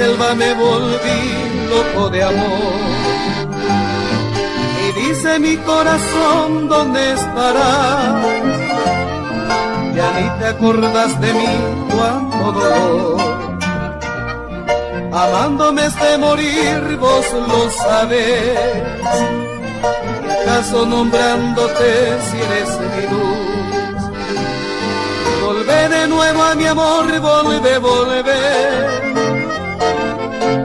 selva me volví loco de amor. Y dice mi corazón, ¿dónde estarás? Ya ni te acordas de mí, cuánto dolor. Amándome es de morir, vos lo sabés. ¿Y acaso nombrándote si eres mi luz? Volvé de nuevo a mi amor, volvé, volvé.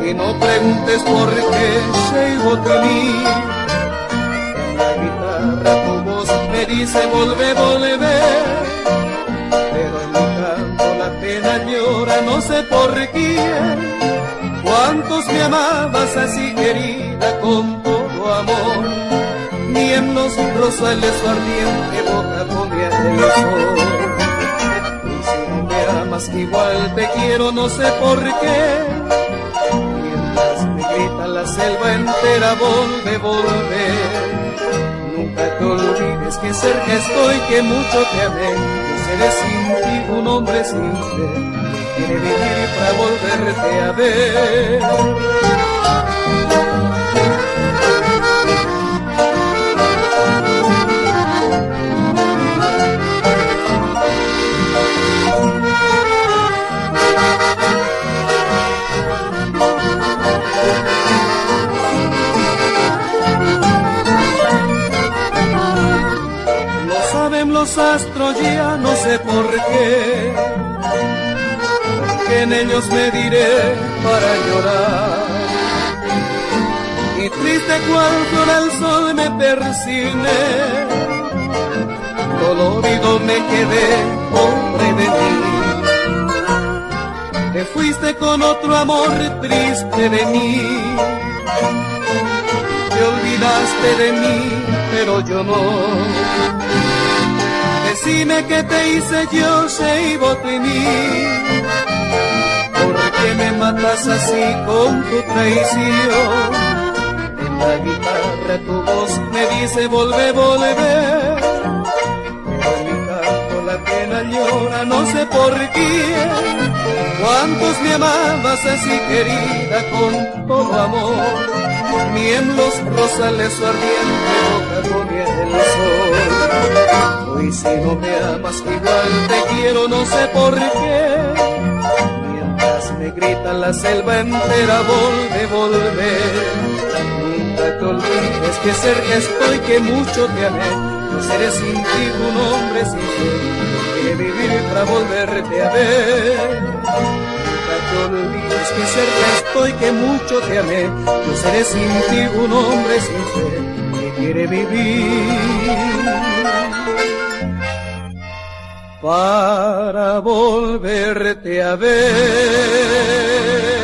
Y no preguntes por qué llego a mí. La guitarra tu voz me dice volvé, volvé. Pero en mi canto la pena llora, no sé por quién. Cuántos me amabas así querida con todo amor. Ni en los rosales su ardiente boca ponía el sol. Y si no me amas igual te quiero, no sé por qué. Me grita la selva entera, volve, volve. Nunca te olvides que cerca estoy, que mucho te amé. Yo seré sin ti un hombre sin fe, que quiere vivir para volverte a ver. Los astros ya no sé por qué, porque en ellos me diré para llorar. Y triste cual flor al sol me persigné, dolorido me quedé, pobre de mí. Te fuiste con otro amor triste de mí, te olvidaste de mí, pero yo no. Decime qué te hice yo, Sheibotini. ¿Por qué me matas así con tu traición? En la guitarra tu voz me dice volvé, volvé. Pero en mi canto la pena llora, no sé por quién. Cuántos me amabas así querida con todo amor. Ni en los rosales su ardiente boca ponía el sol. Hoy si no me amas igual te quiero, no sé por qué. Mientras me grita la selva entera, volve, volve. Nunca te olvides que cerca estoy, que mucho te amé. Yo seré sin ti un hombre sin fe, que vivir para volverte a ver. Nunca te olvides que cerca estoy, que mucho te amé. Yo seré sin ti un hombre sin fe, que quiere vivir para volverte a ver.